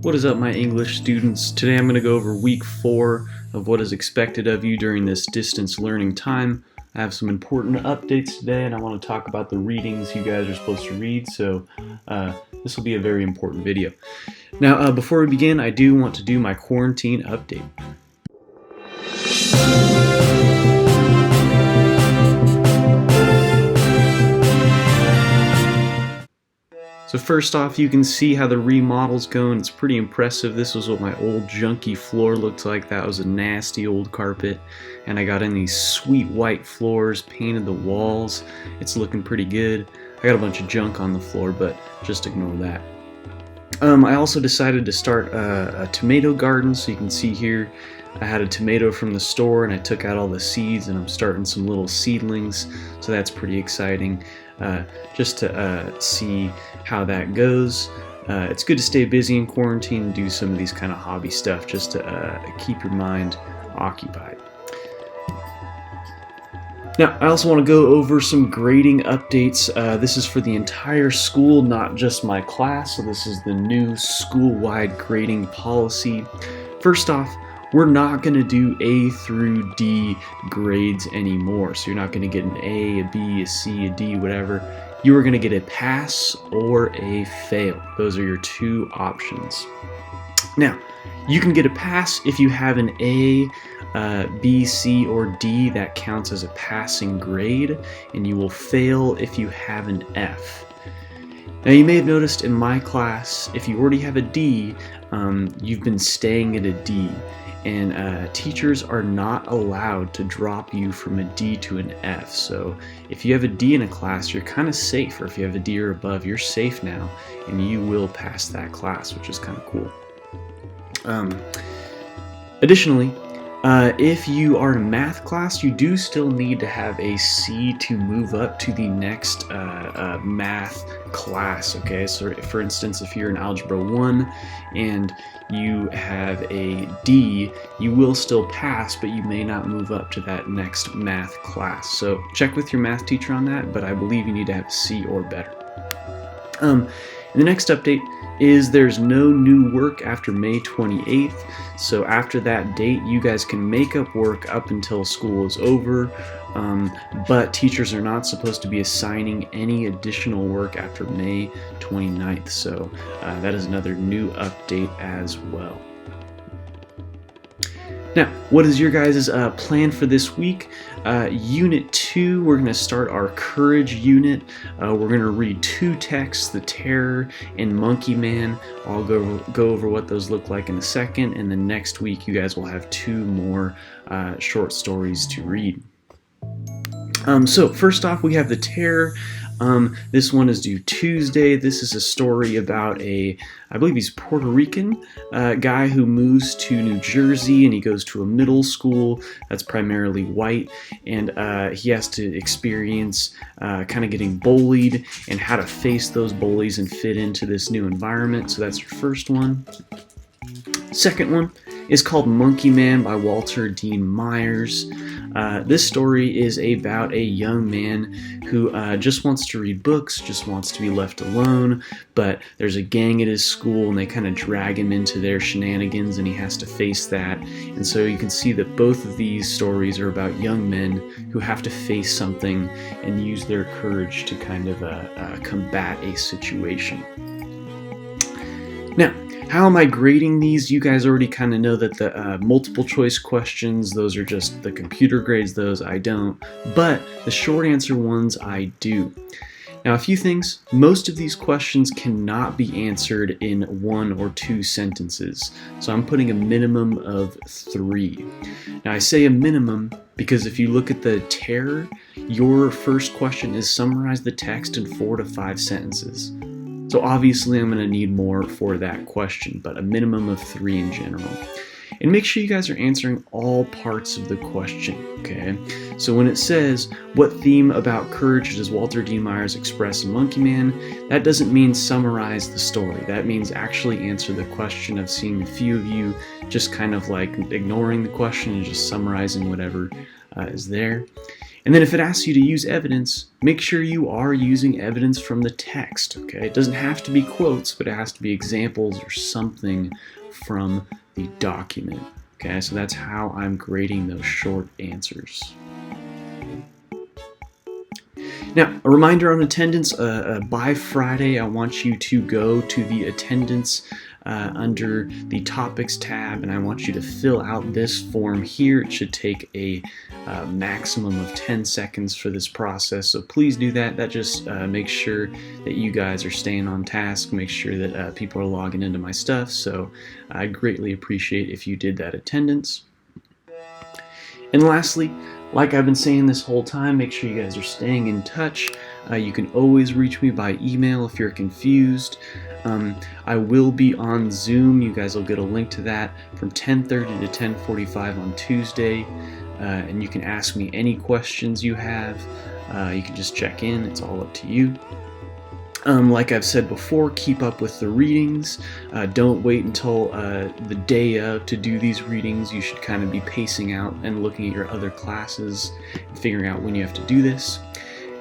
What is up, my English students? Today I'm going to go over week 4 of what is expected of you during this distance learning time. I have some important updates today, and I want to talk about the readings you guys are supposed to read, so this will be a very important video. Now, before we begin, I do want to do my quarantine update. So first off, you can see how the remodel's going. It's pretty impressive. This was what my old junky floor looked like. That was a nasty old carpet. And I got in these sweet white floors, painted the walls. It's looking pretty good. I got a bunch of junk on the floor, but just ignore that. I also decided to start a tomato garden. So you can see here, I had a tomato from the store and I took out all the seeds and I'm starting some little seedlings. So that's pretty exciting. Just to see how that goes. It's good to stay busy in quarantine and do some of these kind of hobby stuff just to keep your mind occupied. Now, I also want to go over some grading updates. This is for the entire school, not just my class, so this is the new school-wide grading policy. First off, we're not going to do A through D grades anymore. So you're not going to get an A, a B, a C, a D, whatever. You are going to get a pass or a fail. Those are your two options. Now, you can get a pass if you have an A, B, C, or D. That counts as a passing grade. And you will fail if you have an F. Now, you may have noticed in my class, if you already have a D, you've been staying at a D. And teachers are not allowed to drop you from a D to an F. So if you have a D in a class, you're kind of safe. Or if you have a D or above, you're safe now, and you will pass that class, which is kind of cool. Additionally, if you are in a math class, you do still need to have a C to move up to the next math class, okay? So for instance, if you're in Algebra 1 and you have a D, you will still pass, but you may not move up to that next math class. So check with your math teacher on that, but I believe you need to have a C or better. And the next update is there's no new work after May 28th. So after that date, you guys can make up work up until school is over, but teachers are not supposed to be assigning any additional work after May 29th. So that is another new update as well. Now, what is your guys' plan for this week? Unit 2, we're going to start our Courage unit. We're going to read 2 texts, The Terror and Monkey Man. I'll go over what those look like in a second, and then next week you guys will have 2 more short stories to read. So first off, we have The Terror. This one is due Tuesday. This is a story about I believe he's Puerto Rican guy who moves to New Jersey, and he goes to a middle school that's primarily white, and he has to experience kind of getting bullied and how to face those bullies and fit into this new environment. So that's your first one. Second one is called Monkey Man by Walter Dean Myers. This story is about a young man who just wants to read books, just wants to be left alone, but there's a gang at his school and they kind of drag him into their shenanigans and he has to face that. And so you can see that both of these stories are about young men who have to face something and use their courage to kind of combat a situation. Now, how am I grading these? You guys already kind of know that the multiple choice questions, those are just the computer grades, those I don't. But the short answer ones I do. Now, a few things. Most of these questions cannot be answered in 1 or 2 sentences. So I'm putting a minimum of 3. Now, I say a minimum because if you look at The Terror, your first question is summarize the text in 4 to 5 sentences. So obviously I'm going to need more for that question, but a minimum of 3 in general. And make sure you guys are answering all parts of the question, okay? So when it says, what theme about courage does Walter Dean Myers express in Monkey Man? That doesn't mean summarize the story. That means actually answer the question. I've seen a few of you just kind of like ignoring the question and just summarizing whatever is there. And then if it asks you to use evidence, make sure you are using evidence from the text, okay? It doesn't have to be quotes, but it has to be examples or something from the document, okay? So that's how I'm grading those short answers. Now, a reminder on attendance, by Friday, I want you to go to the attendance under the topics tab, and I want you to fill out this form here. It should take a maximum of 10 seconds for this process, so please do that. That just makes sure that you guys are staying on task, make sure that people are logging into my stuff, so I'd greatly appreciate if you did that attendance. And lastly, like I've been saying this whole time, make sure you guys are staying in touch. You can always reach me by email if you're confused. I will be on Zoom. You guys will get a link to that from 10:30 to 10:45 on Tuesday. And you can ask me any questions you have. You can just check in. It's all up to you. Like I've said before, keep up with the readings. Don't wait until the day of to do these readings. You should kind of be pacing out and looking at your other classes and figuring out when you have to do this.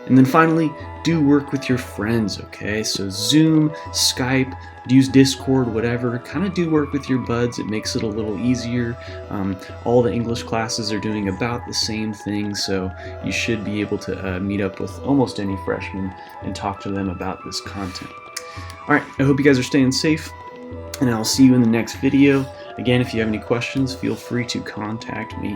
And then finally, do work with your friends, okay? So Zoom, Skype, use Discord, whatever. Kind of do work with your buds. It makes it a little easier. All the English classes are doing about the same thing, so you should be able to meet up with almost any freshman and talk to them about this content. All right, I hope you guys are staying safe, and I'll see you in the next video. Again, if you have any questions, feel free to contact me.